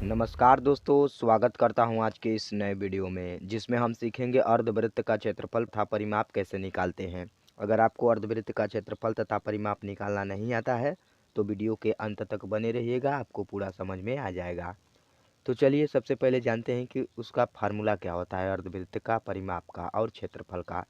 नमस्कार दोस्तों, स्वागत करता हूं आज के इस नए वीडियो में जिसमें हम सीखेंगे अर्धवृत्त का क्षेत्रफल तथा परिमाप कैसे निकालते हैं। अगर आपको अर्धवृत्त का क्षेत्रफल तथा परिमाप निकालना नहीं आता है तो वीडियो के अंत तक बने रहिएगा, आपको पूरा समझ में आ जाएगा। तो चलिए सबसे पहले जानते हैं कि उसका फार्मूला क्या होता है अर्धवृत्त का, परिमाप का और क्षेत्रफल का।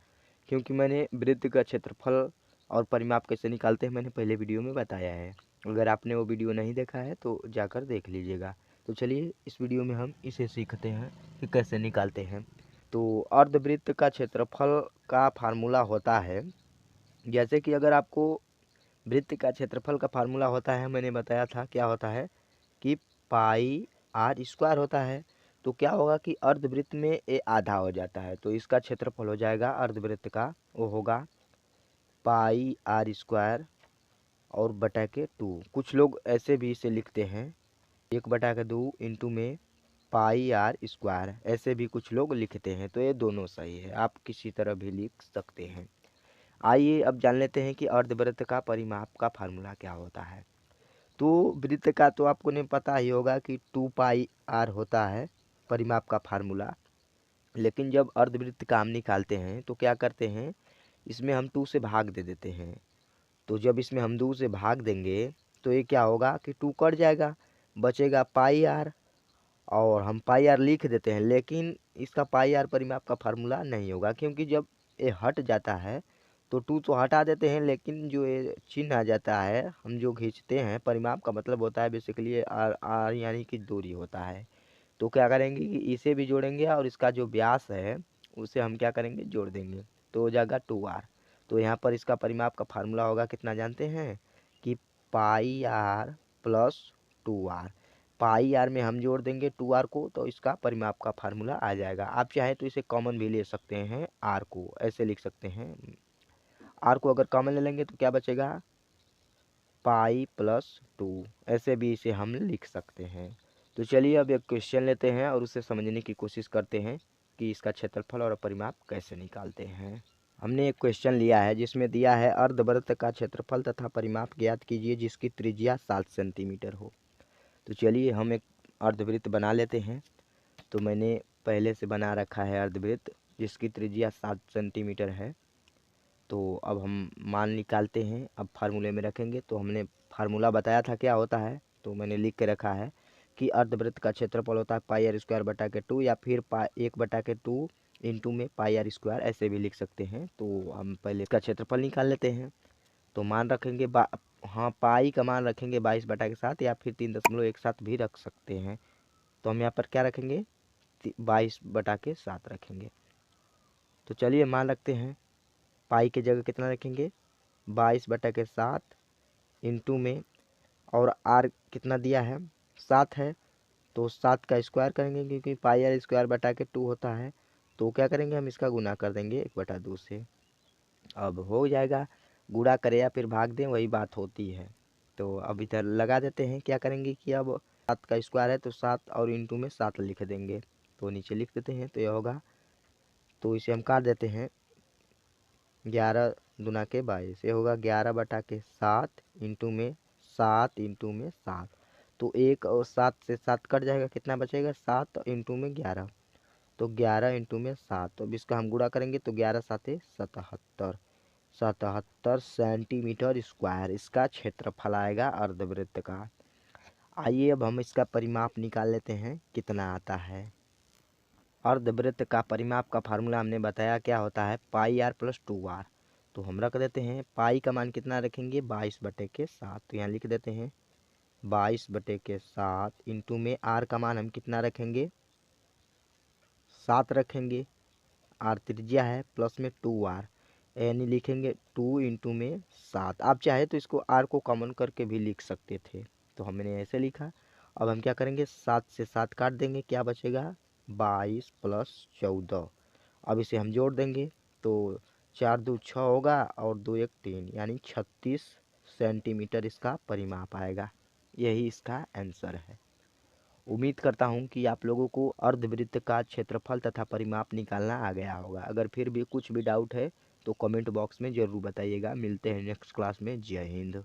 क्योंकि मैंने वृत्त का क्षेत्रफल और परिमाप कैसे निकालते हैं मैंने पहले वीडियो में बताया है। अगर आपने वो वीडियो नहीं देखा है तो जाकर देख लीजिएगा। तो चलिए इस वीडियो में हम इसे सीखते हैं कि कैसे निकालते हैं। तो अर्धवृत्त का क्षेत्रफल का फार्मूला होता है, जैसे कि अगर आपको वृत्त का क्षेत्रफल का फार्मूला होता है, मैंने बताया था क्या होता है कि पाई आर स्क्वायर होता है। तो क्या होगा कि अर्धवृत्त में ये आधा हो जाता है, तो इसका क्षेत्रफल हो जाएगा अर्धवृत्त का, वो होगा पाई आर स्क्वायर और बटा के 2। कुछ लोग ऐसे भी इसे लिखते हैं 1/2 इंटू में पाई आर स्क्वायर, ऐसे भी कुछ लोग लिखते हैं। तो ये दोनों सही है, आप किसी तरह भी लिख सकते हैं। आइए अब जान लेते हैं कि अर्धवृत्त का परिमाप का फार्मूला क्या होता है। तो वृत्त का तो आपको नहीं पता ही होगा कि 2 पाई आर होता है परिमाप का फार्मूला। लेकिन जब अर्धवृत्त का हम निकालते हैं तो क्या करते हैं, इसमें हम 2 से भाग दे देते हैं। तो जब इसमें हम 2 से भाग देंगे तो ये क्या होगा कि 2 कट जाएगा, बचेगा पाई आर, और हम पाई आर लिख देते हैं। लेकिन इसका पाई आर परिमाप का फार्मूला नहीं होगा, क्योंकि जब ये हट जाता है तो 2 तो हटा देते हैं, लेकिन जो ये चिन्ह आ जाता है हम जो खींचते हैं, परिमाप का मतलब होता है बेसिकली आर आर यानी कि दूरी होता है। तो क्या करेंगे कि इसे भी जोड़ेंगे और इसका जो व्यास है उसे हम क्या करेंगे, जोड़ देंगे, तो हो जाएगा 2 आर। तो यहाँ पर इसका परिमाप का फार्मूला होगा कितना जानते हैं कि pi r plus 2 r. Pi r में हम जोड़ देंगे 2 आर को, तो इसका परिमाप का फार्मूला आ जाएगा। आप चाहे तो इसे कॉमन भी ले सकते हैं, आर को ऐसे लिख सकते हैं। आर को अगर कॉमन ले लेंगे तो क्या बचेगा, पाई प्लस 2, ऐसे भी इसे हम लिख सकते हैं। तो चलिए अब एक क्वेश्चन लेते हैं और उसे समझने की कोशिश करते हैं कि इसका क्षेत्रफल और परिमाप कैसे निकालते हैं। हमने एक क्वेश्चन लिया है जिसमें दिया है अर्धवृत्त का क्षेत्रफल तथा परिमाप ज्ञात कीजिए जिसकी त्रिज्या 7 सेंटीमीटर हो। तो चलिए हम एक अर्धवृत्त बना लेते हैं। तो मैंने पहले से बना रखा है अर्धवृत्त जिसकी त्रिज्या 7 सेंटीमीटर है। तो अब हम मान निकालते हैं, अब फार्मूले में रखेंगे। तो हमने फार्मूला बताया था क्या होता है, तो मैंने लिख के रखा है कि अर्धवृत्त का क्षेत्रफल होता है पाई आर स्क्वायर बटा के 2, या फिर 1/2 इंटू में पाई आर स्क्वायर, ऐसे भी लिख सकते हैं। तो हम पहले इसका क्षेत्रफल निकाल लेते हैं। तो मान रखेंगे हाँ, पाई का मान रखेंगे 22/7, या फिर 3.17 भी रख सकते हैं। तो हम यहाँ पर क्या रखेंगे, 22/7 रखेंगे। तो चलिए मान रखते हैं, पाई की जगह कितना रखेंगे 22/7 इंटू में, और आर कितना दिया है 7 है, तो 7 का स्क्वायर करेंगे क्योंकि पाई आर स्क्वायर बटा के 2 होता है। तो क्या करेंगे, हम इसका गुना कर देंगे 1/2 से। अब हो जाएगा, गुणा करें या फिर भाग दें वही बात होती है। तो अब इधर लगा देते हैं, क्या करेंगे कि अब 7 का स्क्वायर है तो 7 और इंटू में 7 लिख देंगे। तो नीचे लिख देते हैं तो यह होगा, तो इसे हम काट देते हैं, 11 दूना के 22, ये होगा 11/7 इंटू में 7 इंटू में 7। तो 1 और 7 से 7 कट जाएगा, कितना बचेगा 7 इंटू में 11, तो 11 इंटू में 7। तो अब इसका हम गुणा करेंगे तो 11 7 77, 77 सेंटीमीटर स्क्वायर इसका क्षेत्रफल आएगा अर्धवृत्त का। आइए अब हम इसका परिमाप निकाल लेते हैं कितना आता है। अर्धवृत्त का परिमाप का फार्मूला हमने बताया क्या होता है, पाई आर प्लस 2 आर। तो हम रख देते हैं, पाई का मान कितना रखेंगे 22/7, तो यहाँ लिख देते हैं 22/7 इंटू में आर का मान हम कितना रखेंगे 7 रखेंगे, आर त्रिज्या है, प्लस में 2 आर, यानी लिखेंगे 2 इंटू में 7। आप चाहे तो इसको आर को कॉमन करके भी लिख सकते थे, तो हमने ऐसे लिखा। अब हम क्या करेंगे, 7 से 7 काट देंगे, क्या बचेगा 22 प्लस 14। अब इसे हम जोड़ देंगे तो 4 2 6 होगा और 2 1 3, यानी 36 सेंटीमीटर इसका परिमाप आएगा। यही इसका आंसर है। उम्मीद करता हूँ कि आप लोगों को अर्धवृत्त का क्षेत्रफल तथा परिमाप निकालना आ गया होगा। अगर फिर भी कुछ भी डाउट है तो कमेंट बॉक्स में ज़रूर बताइएगा। मिलते हैं नेक्स्ट क्लास में। जय हिंद।